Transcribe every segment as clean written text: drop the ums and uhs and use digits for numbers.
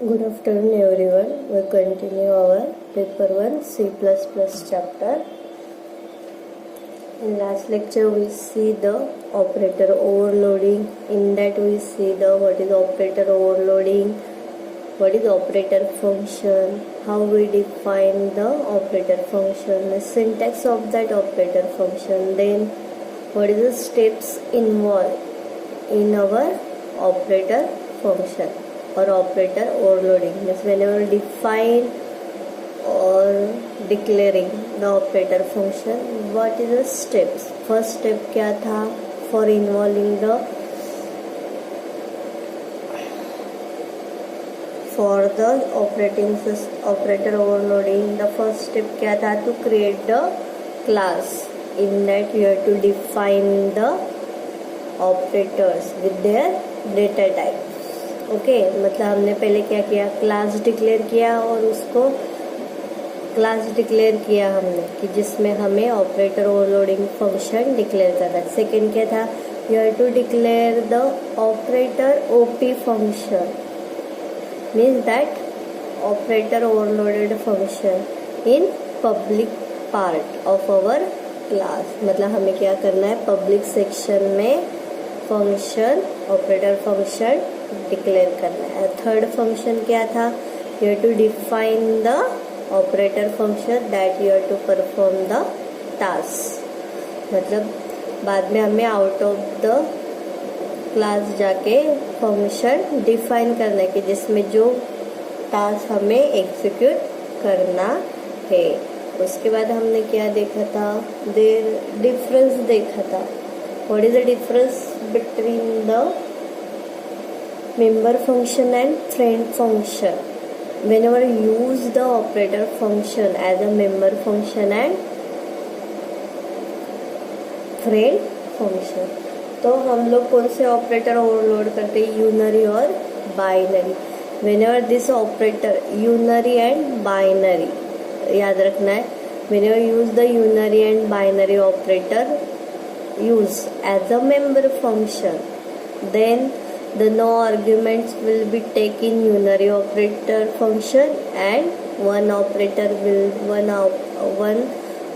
Good afternoon everyone. We continue our paper 1 C++ chapter. In last lecture we see the operator overloading. In that we see the what is operator overloading, what is operator function, how we define the operator function, the syntax of that operator function, then what is the steps involved in our operator function or operator overloading. Means whenever define or declaring the operator function, what is the steps. First step क्या था for involving the operator overloading. The first step क्या था to create the class. In that you have to define the operators with their data type. Okay मतलब हमने पहले क्या किया, class declare किया और उसको क्लास डिक्लेयर किया हमने कि जिसमें हमें ऑपरेटर ओवरलोडिंग फंक्शन डिक्लेयर करना है. सेकेंड क्या था, you have to declare the operator OP function, means that operator overloaded function in public part of our class. मतलब हमें क्या करना है, पब्लिक सेक्शन में फंक्शन ऑपरेटर फंक्शन डिक्लेयर करना है. थर्ड फंक्शन क्या था, you have to define the operator function that you have to perform the task. मतलब बाद में हमें आउट ऑफ द क्लास जाके फंक्शन डिफाइन करना है कि जिसमें जो टास्क हमें एग्जीक्यूट करना है. उसके बाद हमने क्या देखा था, देर डिफरेंस देखा था. What is the difference between the member function and friend function. Whenever you use the operator function as a member function and friend function, तो हम लोग कौन से ऑपरेटर ओवरलोड करते हैं, यूनरी और binary. whenever this operator unary and binary याद रखना है. whenever use the unary and binary operator use as a member function, then the no arguments will be taken unary operator function and one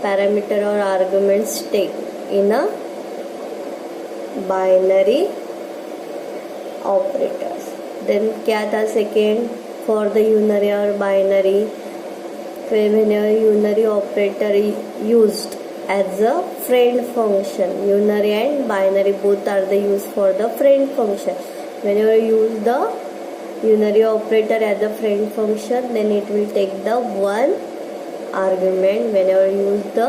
parameter or arguments take in a binary operators. Then क्या था second, for the unary or binary, whenever unary operator used as a friend function, unary and binary both are the use for the friend function. Whenever you use the unary operator as a friend function, then it will take the one argument. Whenever you use the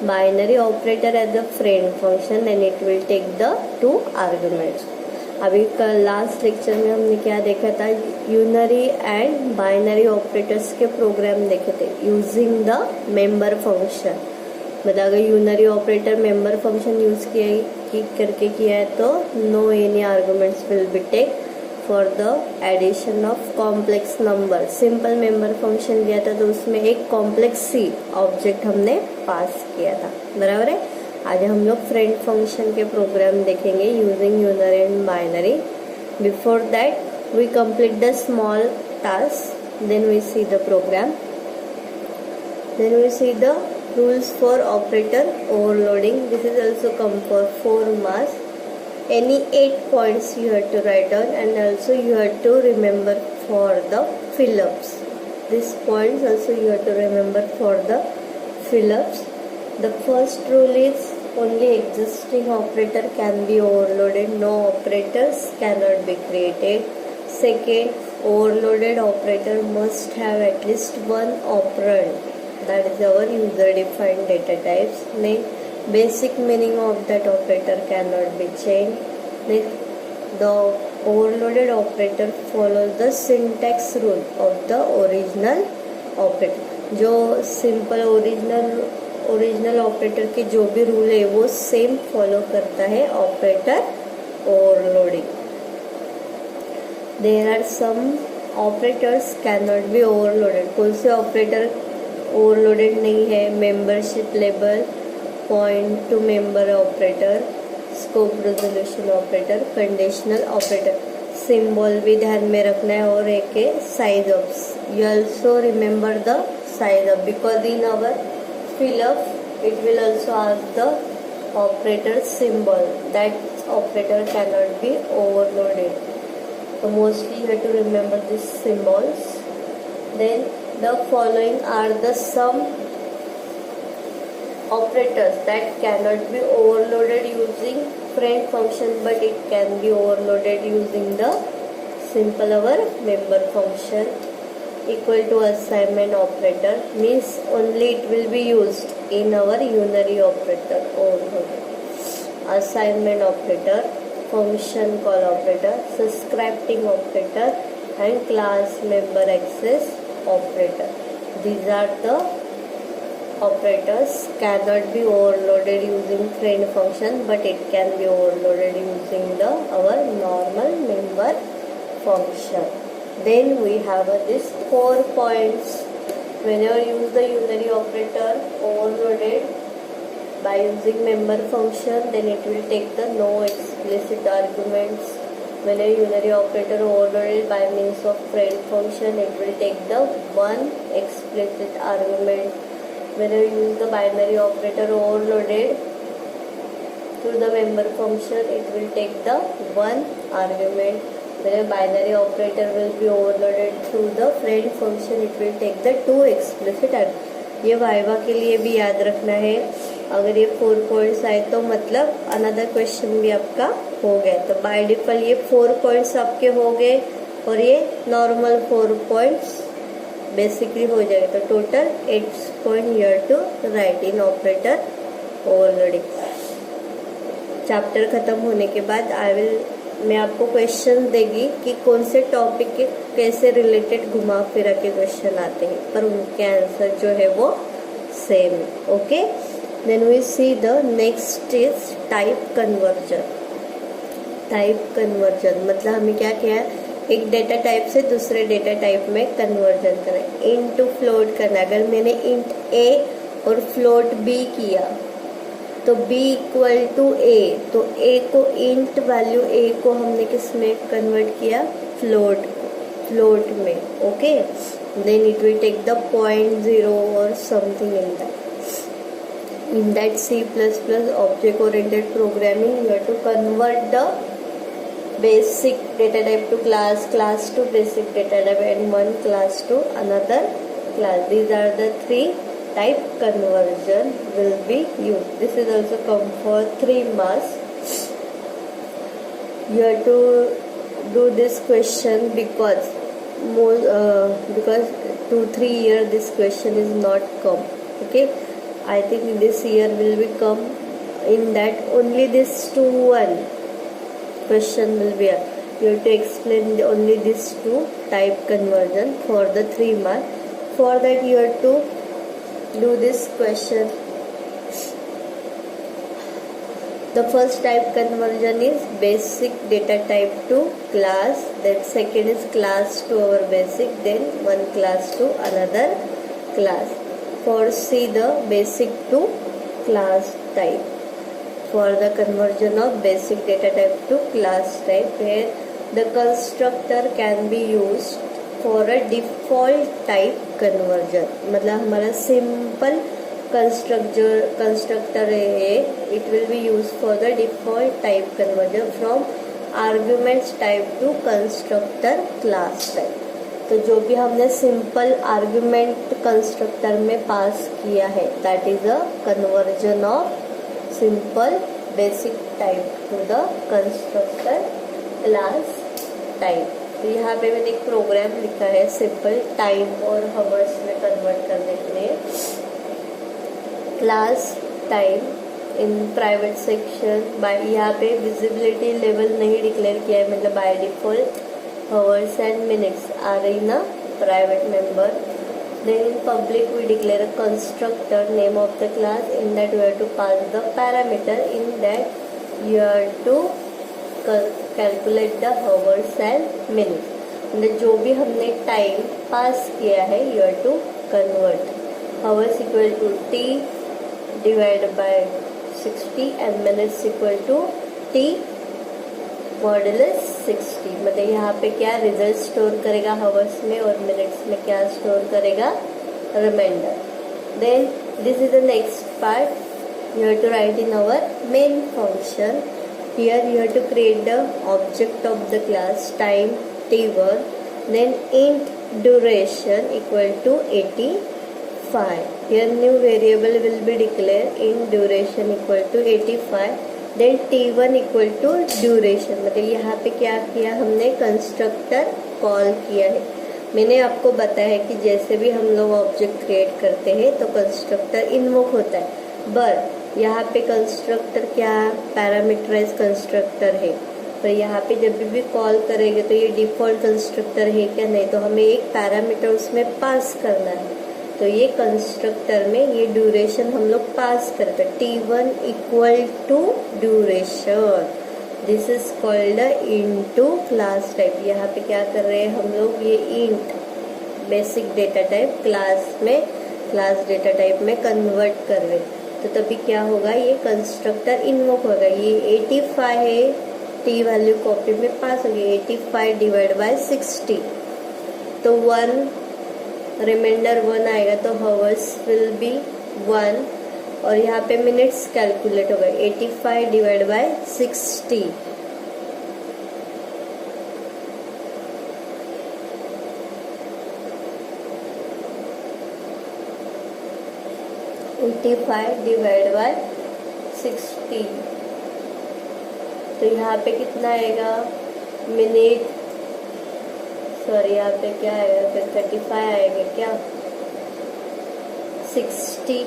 binary operator as a friend function, then it will take the two arguments. अभी कल last lecture में हमने क्या देखा था, unary and binary operators के program देखे थे यूजिंग द मेंबर फंक्शन. मतलब अगर unary operator member function use करके किया है तो no any arguments will be take for the addition of complex number. Simple member function लिया था तो उसमें एक कॉम्प्लेक्स सी ऑब्जेक्ट हमने पास किया था. बराबर है. आज हम लोग फ्रेंड फंक्शन के प्रोग्राम देखेंगे using unary and binary. Before that we complete the small task, then we see the program, then we see the rules for operator overloading. This is also come for 4 marks. Any 8 points you have to write down, and also you have to remember for the fill-ups. These points also you have to remember for the fill-ups. The first rule is only existing operator can be overloaded. No operators cannot be created. Second, overloaded operator must have at least one operand. That is our user defined data types. Next, basic meaning of that operator cannot be changed. Next, the overloaded operator follows the syntax rule of the original operator. जो simple original operator के जो भी rule है वो same follow करता है operator overloading. There are some operators cannot be overloaded. कौन से ऑपरेटर ओवरलोडेड नहीं है, membership label, point two member operator, scope resolution operator, conditional operator. Symbol भी ध्यान में रखना है और एक है size of. You also remember the size of because in our fill up it will also ask the operator symbol. That operator cannot be overloaded, so mostly you have to remember these symbols. Then the following are the some operators that cannot be overloaded using friend function, but it can be overloaded using the simple our member function. Equal to assignment operator means only it will be used in our unary operator overloaded. Assignment operator, function call operator, subtracting operator and class member access operator. These are the operators cannot be overloaded using friend function, but it can be overloaded using the our normal member function. Then we have this 4 points. Whenever you use the unary operator overloaded by using member function, then it will take the no explicit arguments. Whenever unary operator overloaded by means of friend function, it will take the one explicit argument. Whenever you use the binary operator overloaded through the member function, it will take the one argument. Whenever binary operator will be overloaded through the friend function, it will take the two explicit argument. ये viva के लिए भी याद रखना है. अगर ये 4 points आए तो मतलब अनदर क्वेश्चन भी आपका हो गया. तो बाय डिफॉल्ट ये 4 पॉइंट्स आपके हो गए और ये नॉर्मल 4 पॉइंट्स बेसिकली हो जाएगा. तो total 8 point your to write in operator overloading. Chapter खत्म होने के बाद मैं आपको क्वेश्चन देगी कि कौन से टॉपिक के कैसे रिलेटेड घुमा फिरा के क्वेश्चन आते हैं, पर उनके आंसर जो है वो सेम है. Okay, then we see the next is type conversion. Type conversion मतलब हमें क्या किया है, एक डेटा टाइप से दूसरे डेटा टाइप में कन्वर्जन करना है. इंट टू फ्लोट करना है. अगर मैंने इंट ए और फ्लोट बी किया तो b इक्वल टू ए, तो a को इंट वैल्यू a को हमने किस में कन्वर्ट किया, फ्लोट में. Okay, then it will take the 0.0 और something in that C++ object oriented programming you have to convert the basic data type to class to basic data type, and one class to another class. These are the 3 type conversion will be used. This is also come for 3 marks. You have to do this question because 2-3 year this question is not come. Okay, I think this year will be come. In that only this 2-1 question will be. You have to explain only this 2 type conversion for the 3 marks. For that you have to do this question. The first type conversion is basic data type to class, then second is class to our basic, then one class to another class. For see the basic to class type, for the conversion of basic data type to class type, where the constructor can be used for a default type conversion. मतलब हमारा simple constructor है, it will B use for the default type conversion from arguments type two constructor class type. तो जो भी हमने simple argument constructor में पास किया है, that is a conversion of simple basic type to the constructor class type. तो यहाँ पे मैंने एक प्रोग्राम लिखा है सिंपल टाइम और हवर्स में कन्वर्ट करने के लिए. Class time in private section by, यहाँ पे विजिबिलिटी लेवल नहीं डिक्लेयर किया है, मतलब by default hours and minutes आ रही ना private member. Then in public we declare a constructor name of the class. In that you have to pass the parameter. In that you have to calculate the hours and minutes. जो भी हमने time pass किया है you have to convert hours equal to t divide by 60 and minutes equal to t modulus 60, मतलब यहाँ पे क्या result store करेगा हावर्स में और मिनट्स में क्या स्टोर करेगा, reminder. Then this is the next part, you have to write in our main function. Here you have to create the object of the class time t1, then int duration equal to 85. Here new variable will be declared, int duration equal to 85. Then t1 equal to duration, मतलब यहाँ पे क्या किया हमने, constructor call किया है. मैंने आपको बताया है कि जैसे भी हम लोग ऑब्जेक्ट क्रिएट करते हैं तो कंस्ट्रक्टर इन्वोक होता है, बट यहाँ पे कंस्ट्रक्टर क्या, पैरामीटराइज कंस्ट्रक्टर है. तो यहाँ पे जब भी कॉल करेंगे तो ये डिफ़ॉल्ट कंस्ट्रक्टर है क्या, नहीं, तो हमें एक पैरामीटर उसमें पास करना है. तो ये कंस्ट्रक्टर में ये ड्यूरेशन हम लोग पास करते हैं, t1 equal to duration. This is called into class type. यहाँ पे क्या कर रहे हैं हम लोग, ये int basic data type class data type में कन्वर्ट कर रहे हैं. तो तभी क्या होगा, ये कंस्ट्रक्टर इन्वोक होगा. ये 85 है, t वैल्यू कॉपी में पास होगी, 85 डिवाइड बाय 60, तो 1 रिमाइंडर 1 आएगा, तो हावर्स विल बी 1 और यहाँ पे मिनट्स कैलकुलेट होगा, 85 डिवाइड बाय 60. डिवाइड बाय 60, तो यहाँ पे कितना आएगा, मिनट, सॉरी यहाँ पे क्या आएगा, फिर 35 आएगा क्या, 60,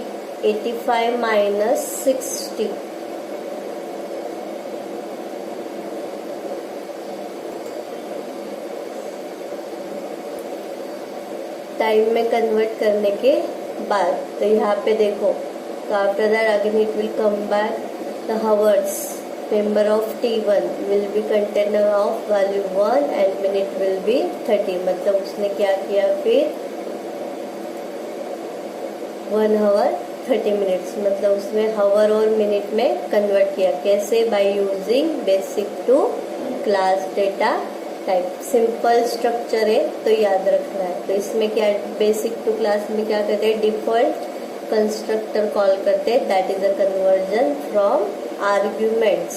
85 माइनस 60, टाइम में कन्वर्ट करने के बाद. तो यहाँ पे देखो, तो after that again it will come back, the hours member of t1 will be container of value 1 and minute will be 30. मतलब उसने क्या किया, फिर 1 hour 30 minutes, मतलब उसने हावर और मिनट में कन्वर्ट किया. कैसे, by using basic to class data type. Simple structure है तो याद रखना है. तो इसमें क्या, बेसिक टू क्लास में क्या करते हैं, डिफॉल्ट कंस्ट्रक्टर कॉल करते हैं, that is a conversion from arguments.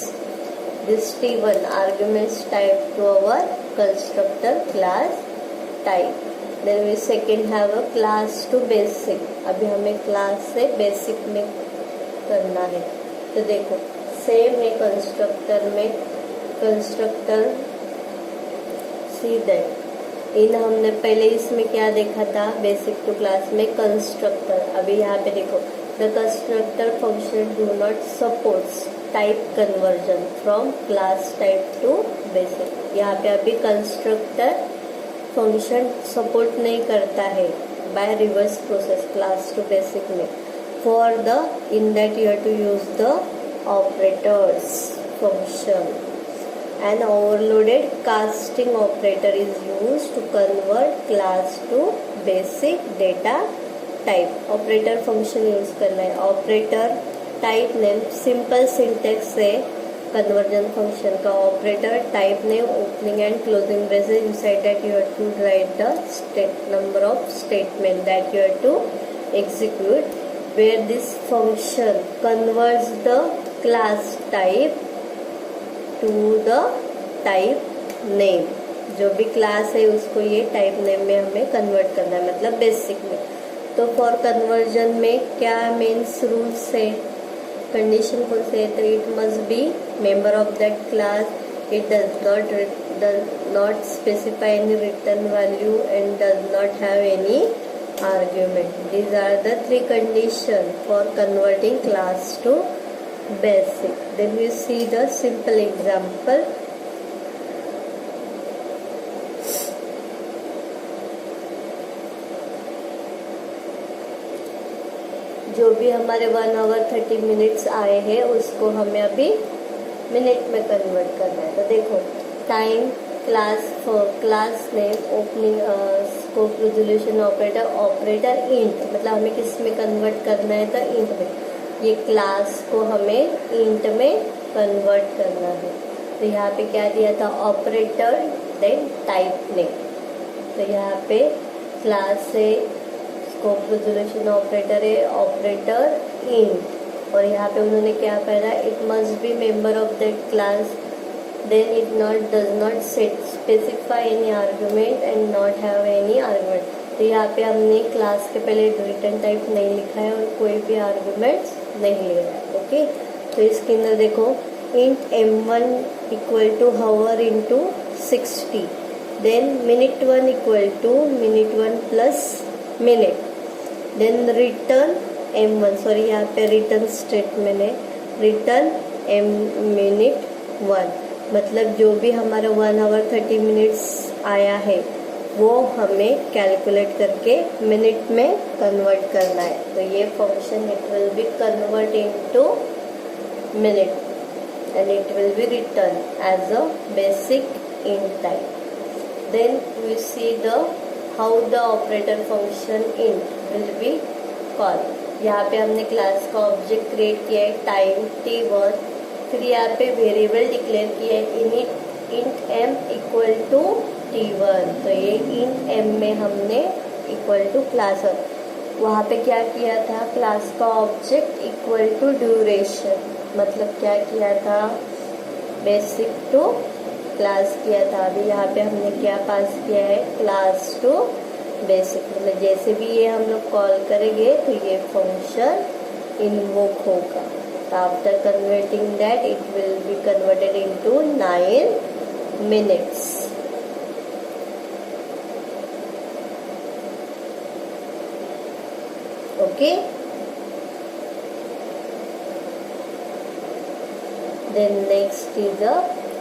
This t1 arguments type to our constructor class type. Then we second have a class to basic. अभी हमें क्लास से बेसिक में करना है. तो देखो सेम है कंस्ट्रक्टर में, कंस्ट्रक्टर सी दैट इन हमने पहले इसमें क्या देखा था, बेसिक टू क्लास में कंस्ट्रक्टर. अभी यहाँ पे देखो, the constructor function do not supports type conversion from class type to basic. यहाँ पे अभी कंस्ट्रक्टर फंक्शन सपोर्ट नहीं करता है by reverse process class to basic में. For the in that you have to use the operators function. An overloaded casting operator is used to convert class to basic data type. Operator function use करना है. Operator type name, simple syntax है conversion function का. Operator type name, opening and closing braces, inside that you have to write the number of statement that you have to execute, where this function converts the class type to the type name. जो भी class है उसको ये type name में हमें convert करना है, मतलब बेसिक में. तो फॉर कन्वर्जन में क्या मेंस रूल्स है, कंडीशन कौन से है, तो it must be member of that class, it does not specify any return value and does not have any argument. These are the 3 condition for converting class to basic. Then we see the simple example. जो भी हमारे 1 hour 30 minutes आए हैं उसको हमें अभी minute में convert करना है. तो देखो, time, class name, opening, scope, resolution, operator int, मतलब हमें किस में कन्वर्ट करना है, तो इंट में. ये क्लास को हमें इंट में कन्वर्ट करना है. तो यहाँ पे क्या दिया था, ऑपरेटर देन टाइप नेम। तो यहाँ पे क्लास है, स्कोप रेजोल्यूशन ऑपरेटर है, ऑपरेटर इंट, और यहाँ पे उन्होंने क्या करा, it must be member of that class, then it not does not specify any argument and not have any argument. तो यहाँ पे हमने क्लास के पहले रिटर्न टाइप नहीं लिखा है और कोई भी आर्गुमेंट्स नहीं ले रहा है। ओके, तो इसके अंदर देखो, int m1 equal to hour into 60, then minute 1 equal to minute 1 plus minute, then return m1, sorry यहाँ पे रिटर्न स्टेटमेंट है, रिटर्न minute 1, मतलब जो भी हमारा 1 आवर 30 मिनट्स आया है वो हमें कैलकुलेट करके मिनट में कन्वर्ट करना है। तो ये function it will be convert into minute and it will be return as a basic int type. Then we see the how the operator function int will be called. यहाँ पे हमने class का object create किया है time t1, फिर यहाँ पे variable declare किया है int m equal to t1। तो ये int m में हमने इक्वल टू क्लास, वहाँ पे क्या किया था, क्लास का ऑब्जेक्ट इक्वल टू ड्यूरेशन, मतलब क्या किया था, बेसिक टू क्लास किया था। अभी यहाँ पे हमने क्या पास किया है, क्लास टू बेसिक, मतलब जैसे भी ये हम लोग कॉल करेंगे तो ये फंक्शन इन्वोक होगा। तो after converting that it will be converted into 9 minutes. Okay, then next is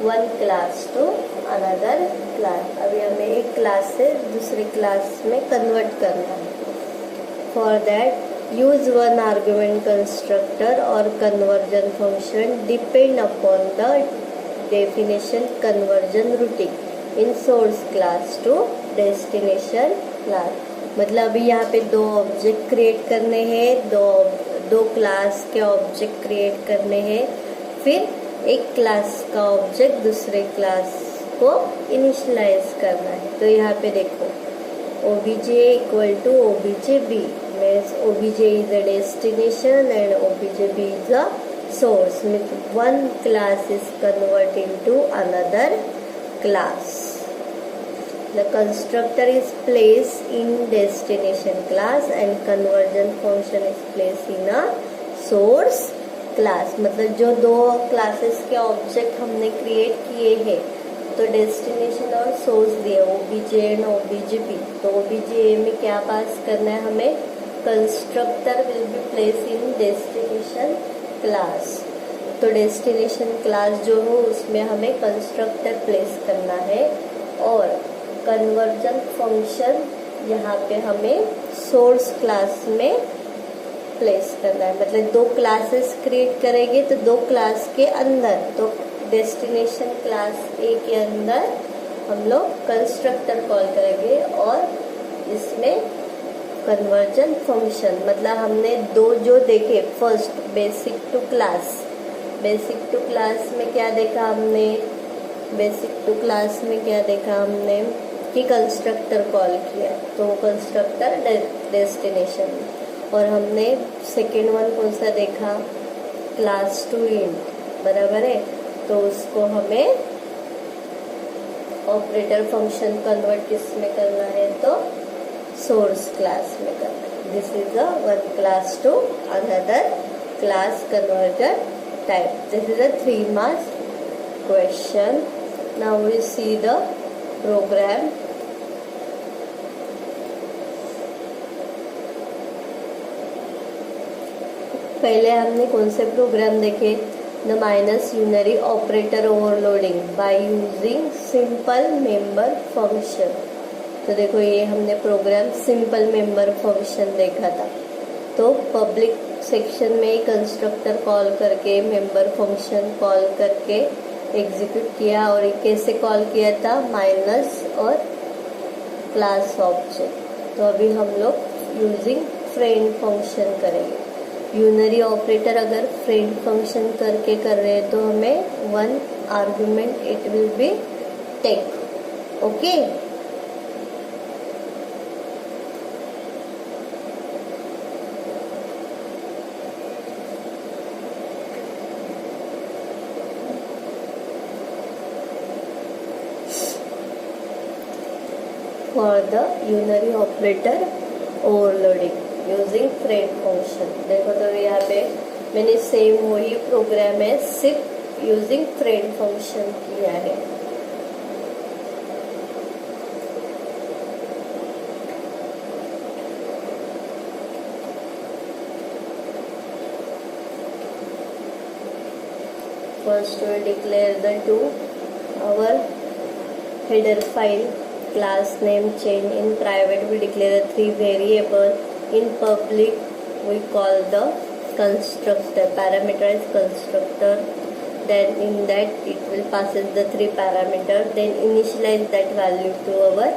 one class to another class. अभी हमें एक क्लास से दूसरे क्लास में कन्वर्ट करना है। For that use one argument constructor और conversion function depend upon the definition conversion routine in source class to destination class. मतलब अभी यहाँ पे दो ऑब्जेक्ट क्रिएट करने हैं, दो क्लास के ऑब्जेक्ट क्रिएट करने हैं, फिर एक क्लास का ऑब्जेक्ट दूसरे क्लास को इनिशियलाइज करना है। तो यहाँ पे देखो, obj equal to obj b means obj is a destination and obj b is a source, means one class is converted into another class. The constructor is placed in destination class and conversion function is placed in a source class. मतलब जो दो classes के object हमने create किए हैं, तो destination और source दिए obj एंड obj b। तो obj में क्या पास करना है हमें, constructor will be place in destination class. तो डेस्टिनेशन क्लास जो हो उसमें हमें कंस्ट्रक्टर प्लेस करना है, और कन्वर्जन फंक्शन यहाँ पे हमें सोर्स क्लास में प्लेस करना है। मतलब दो क्लासेस क्रिएट करेंगे तो दो क्लास के अंदर, तो डेस्टिनेशन क्लास ए के अंदर हम लोग कंस्ट्रक्टर कॉल करेंगे, और इसमें कन्वर्जन फंक्शन, मतलब हमने दो जो देखे, first basic to class, basic to class में क्या देखा हमने, बेसिक टू क्लास में क्या देखा हमने कि कंस्ट्रक्टर कॉल किया, तो वो कंस्ट्रक्टर डेस्टिनेशन। और हमने सेकेंड वन कौन सा देखा, क्लास टू इंट, बराबर है, तो उसको हमें ऑपरेटर फंक्शन कन्वर्ट किस में करना है, तो सोर्स क्लास में करना है। This is a one class to another class converter type. This is a 3 marks question. Now we see the program. पहले हमने कौन से प्रोग्राम देखे, the minus unary operator overloading by using simple member function. तो देखो ये हमने programme simple member function देखा था। तो पब्लिक सेक्शन में ही कंस्ट्रक्टर कॉल करके मेंबर फंक्शन कॉल करके एग्जीक्यूट किया, और कैसे कॉल किया था, माइनस और क्लास ऑब्जेक्ट। तो अभी हम लोग यूजिंग फ्रेंड फंक्शन करेंगे। यूनरी ऑपरेटर अगर फ्रेंड फंक्शन करके कर रहे हैं तो हमें 1 argument it will be take. Okay. For the unary operator overloading using friend function, देखो तो यहाँ पे मैंने सेम वही प्रोग्राम है, सिर्फ यूजिंग फ्रेंड फंक्शन किया है. First we declare the two, our header file, class name change. In private we declare 3 variable. In public we call the constructor, parameterized constructor. Then in that it will passes the 3 parameters. Then initialize that value to our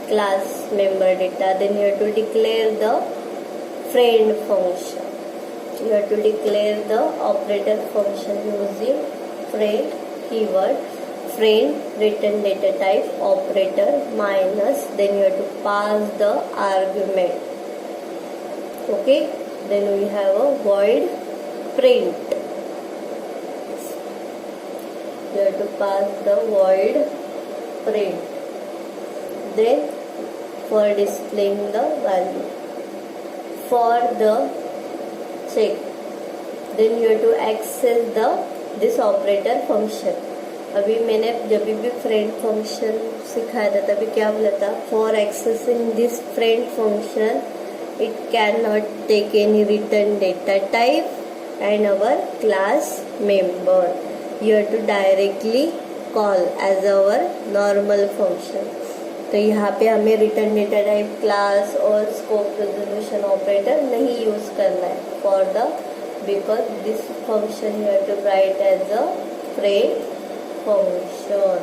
class member data. Then you have to declare the friend function. You have to declare the operator function using friend keyword, friend return data type operator minus, then you have to pass the argument. Okay, then we have a void print. You have to pass the void print. Then for displaying the value, for the check, then you have to access the this operator function. अभी मैंने जब भी friend function सिखाया था तभी क्या बोला था, for accessing this friend function it can not take any return data type and our class member. You have to directly call as our normal function. तो यहाँ पे हमें रिटर्न डेटा टाइप क्लास और स्कोप रेजोल्यूशन ऑपरेटर नहीं use करना है for the, because this function you have to write as a friend function.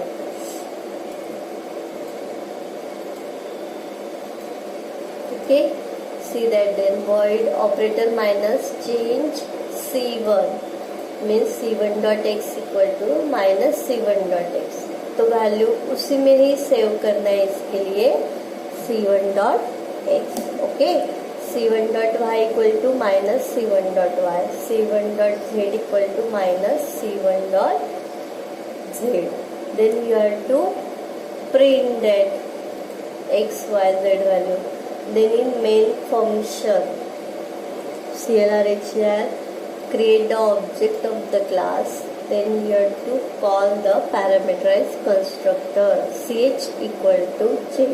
Okay, see that then void operator minus change c1 means c1 dot x equal to minus c1 dot x. तो value उसी में ही save करना है, इसके लिए c1 dot x. Okay, c1 dot y equal to minus c1 dot y, c1 dot z equal to minus c1 dot z. Then you have to print that x, y, z value. Then in main function CLRHR create the object of the class. Then you have to call the parameterized constructor ch equal to j.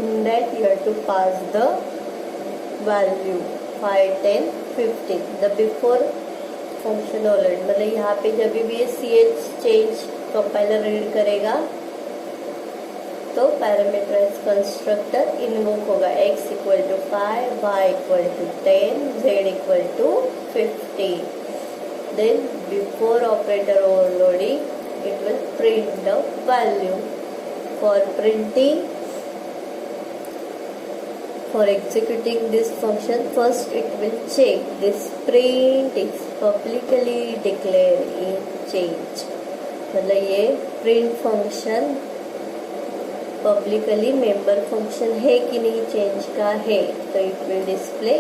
In that you have to pass the value 5, 10, 15. The before function already, मतलब यहाँ पे जब भी ये C H change compiler read करेगा तो parameterize constructor invoke होगा. x equal to 5, y equal to 10, z equal to 50. Then before operator overloading it will print the value. For printing, for executing this function, first it will check this print is publicly declared in change. मतलब ये print function publicly member function है कि नहीं, change का है, तो it will display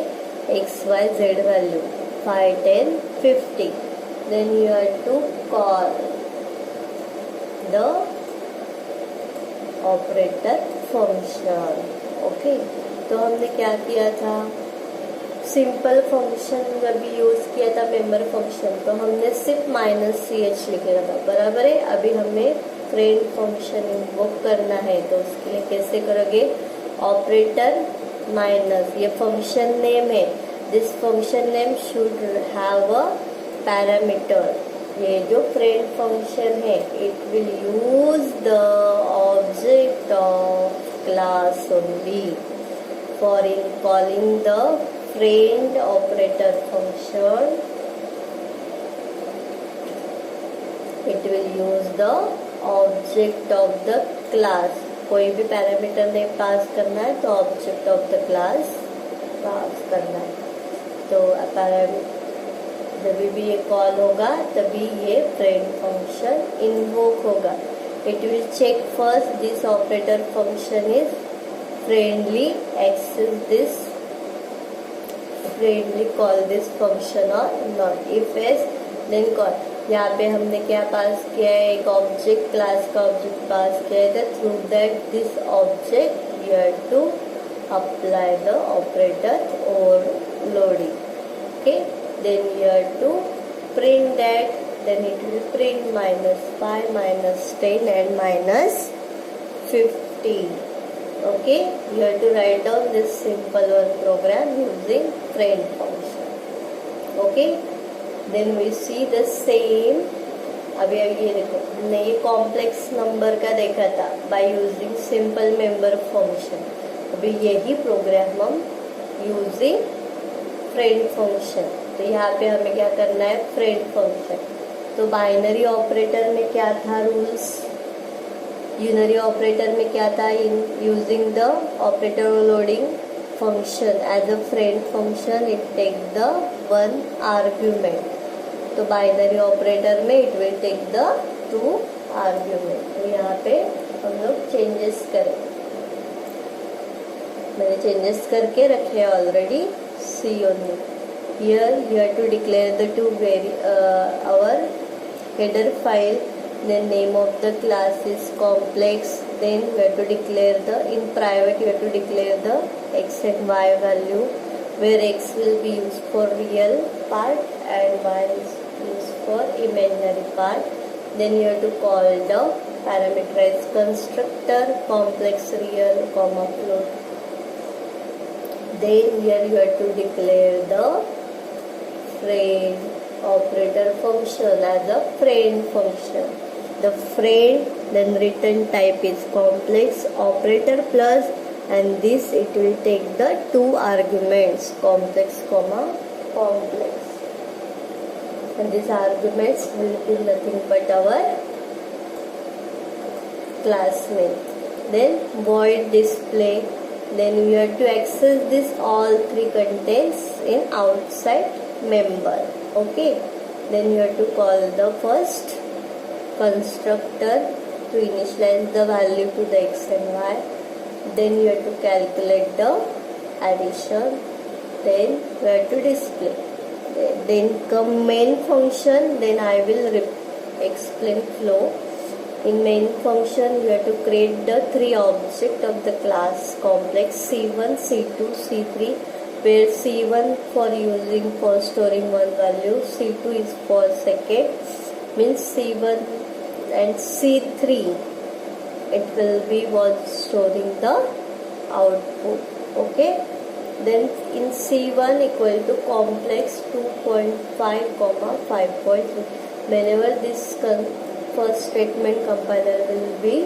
x, y, z value 5, 10, 50. Then you have to call the operator function. Okay, तो हमने क्या किया था, सिंपल फंक्शन जब भी यूज किया था मेंबर फंक्शन, तो हमने सिर्फ माइनस सी एच लिखा था, बराबर है. अभी हमें फ्रेंड फंक्शन इन्वोक करना है, तो उसके लिए कैसे करोगे, ऑपरेटर माइनस, ये फंक्शन नेम है, this function name should have a parameter. ये जो फ्रेंड फंक्शन है it will use the object of class only. For in calling the friend operator function, it will use the object of the class. कोई भी parameter नहीं पास करना है, तो object of the class pass करना है. तो जब भी ये कॉल होगा तभी ये फ्रेंड फंक्शन इन्वोक होगा. It will check first this operator function is friendly, access this friendly call this function और not. If yes then call. यहाँ पे हमने क्या पास किया है, एक ऑब्जेक्ट, क्लास का ऑब्जेक्ट पास किया है. Through that this object you have to apply the operator overloading. Okay, then you have to print that, then it will print -5, -10 and -15. Okay, you have to write down this simple one program using friend function. Okay, then we see the same. अभी ये देखो, हमने ये complex number का देखा था by using simple member function. अभी यही प्रोग्राम हम using फ्रेंड फंक्शन. तो यहाँ पे हमें क्या करना है, फ्रेंड फंक्शन. तो बाइनरी ऑपरेटर में क्या था रूल्स, यूनरी ऑपरेटर में क्या था, in using the operator loading function as a friend function it take the 1 argument. तो बाइनरी ऑपरेटर में it will take the 2 argument. तो यहाँ पे हम लोग चेंजेस करें, मैंने चेंजेस करके रखे already. See only here you have to declare the two our header file, then name of the class is complex, then we have to declare the, in private you have to declare the x and y value, where x will be used for real part and y is used for imaginary part. Then you have to call the parameterized constructor complex real comma float. Then here you have to declare the friend operator function as a friend function. The friend, then return type is complex operator plus, and this it will take the 2 arguments complex comma complex, and these arguments will be nothing but our class name. Then void display. Then we have to access this all 3 contents in outside member. Okay, then you have to call the first constructor to initialize the value to the x and y. Then you have to calculate the addition. Then you have to display. Then come main function. Then I will explain flow. In main function you have to create the 3 objects of the class complex C1, C2, C3, where C1 for using for storing one value, C2 is for second, means C1, and C3 it will be was storing the output. Okay, then in C1 equal to complex 2.5 comma 5.3. Whenever this first statement compiler will be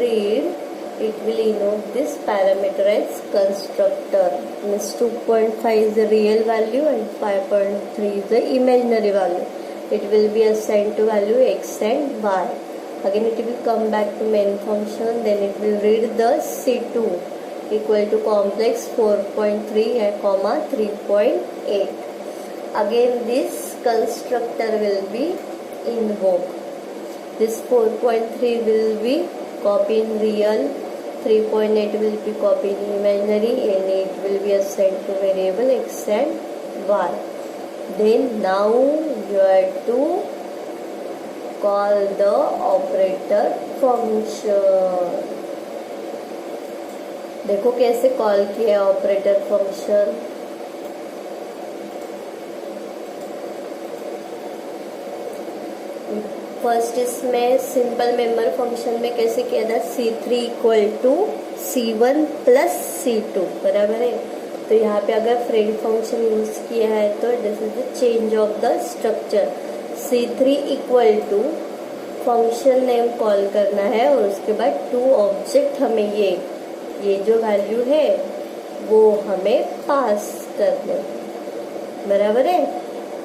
read, it will invoke this parameterized constructor. Means 2.5 is the real value and 5.3 is the imaginary value. It will be assigned to value x and y. Again it will come back to main function. Then it will read the C2 equal to complex 4.3 comma 3.8. Again this constructor will be invoked. This 4.3 will be copied in real, 3.8 will be copied in imaginary, and it will be assigned to variable x and y. Then now you have to call the operator function. देखो कैसे call किया operator function. First इसमें simple member function में कैसे किया था, C3 equal to C1 plus C2 बराबर है. तो यहाँ पे अगर फ्रेंड फंक्शन यूज किया है तो this is the change of the structure. C3 equal to function name call करना है और उसके बाद 2 ऑब्जेक्ट हमें ये जो वैल्यू है वो हमें पास करने बराबर है.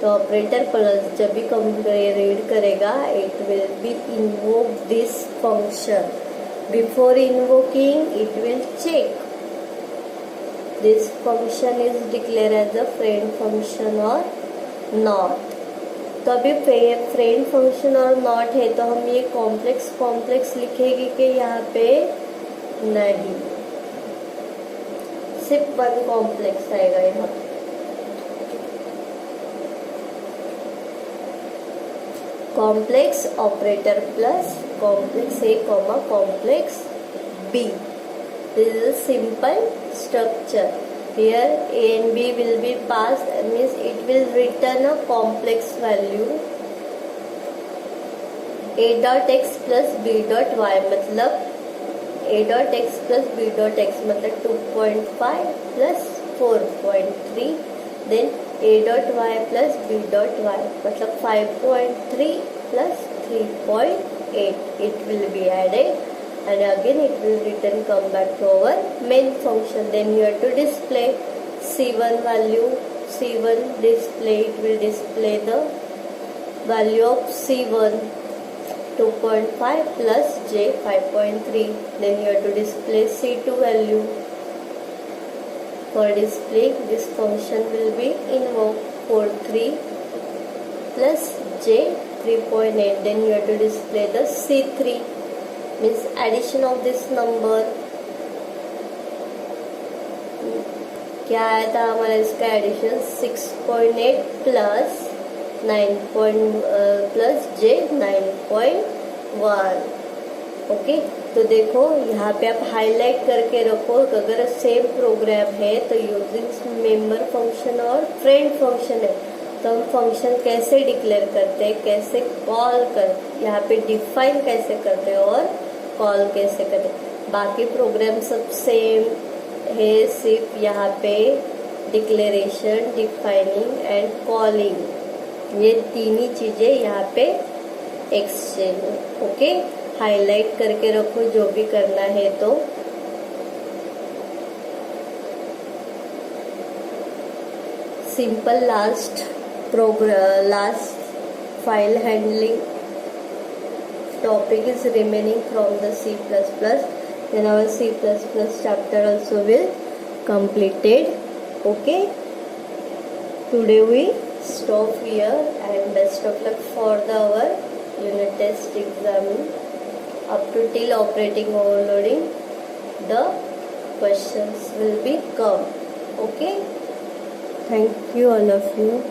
तो ऑपरेटर प्लस जब भी कंपेयर रीड करेगा it will be invoke this function. Before invoking it will check this function is declare as a friend function और नॉट। तो अभी फ्रेंड फंक्शन और नॉट है तो हम ये कॉम्प्लेक्स लिखेंगे कि यहाँ पे नहीं, सिर्फ वन कॉम्प्लेक्स आएगा यहाँ पे। Complex operator plus complex A comma complex B. This is a simple structure. Here a and b will be passed, means it will return a complex value a dot x plus b dot y, मतलब a dot x plus b dot x मतलब 2.5 plus 4.3, then a dot y plus b dot y मतलब 5.3 plus 3.8. It will be added and again it will return come back to our main function. Then you have to display c1 value, c1 display, it will display the value of c1 2.5 plus j 5.3. Then you have to display c2 value. For display this function will be invoked for 3 plus j 3.8. Then you have to display the c3, means addition of this number. क्या आया था हमारा इसका addition 6.8 plus 9 plus j 9.1. Okay, तो देखो यहाँ पे आप हाईलाइट करके रखो कि अगर सेम प्रोग्राम है तो यूजिंग मेंबर फंक्शन और फ्रेंड फंक्शन है तो हम फंक्शन कैसे डिक्लेयर करते हैं, कैसे कॉल कर, यहाँ पे डिफाइन कैसे करते हैं और कॉल कैसे करते हैं। बाकी प्रोग्राम सब सेम है, सिर्फ यहाँ पे डिक्लेरेशन, डिफाइनिंग एंड कॉलिंग, ये तीन ही चीजें यहाँ पे एक्सचेंज है। ओके, हाईलाइट करके रखो जो भी करना है तो। Simple last file handling topic is remaining from the C++. Then our C++ chapter also will completed. Okay, today we stop here and best of luck for our unit test exam. Up to till operating overloading the questions will be come. Okay, thank you all of you.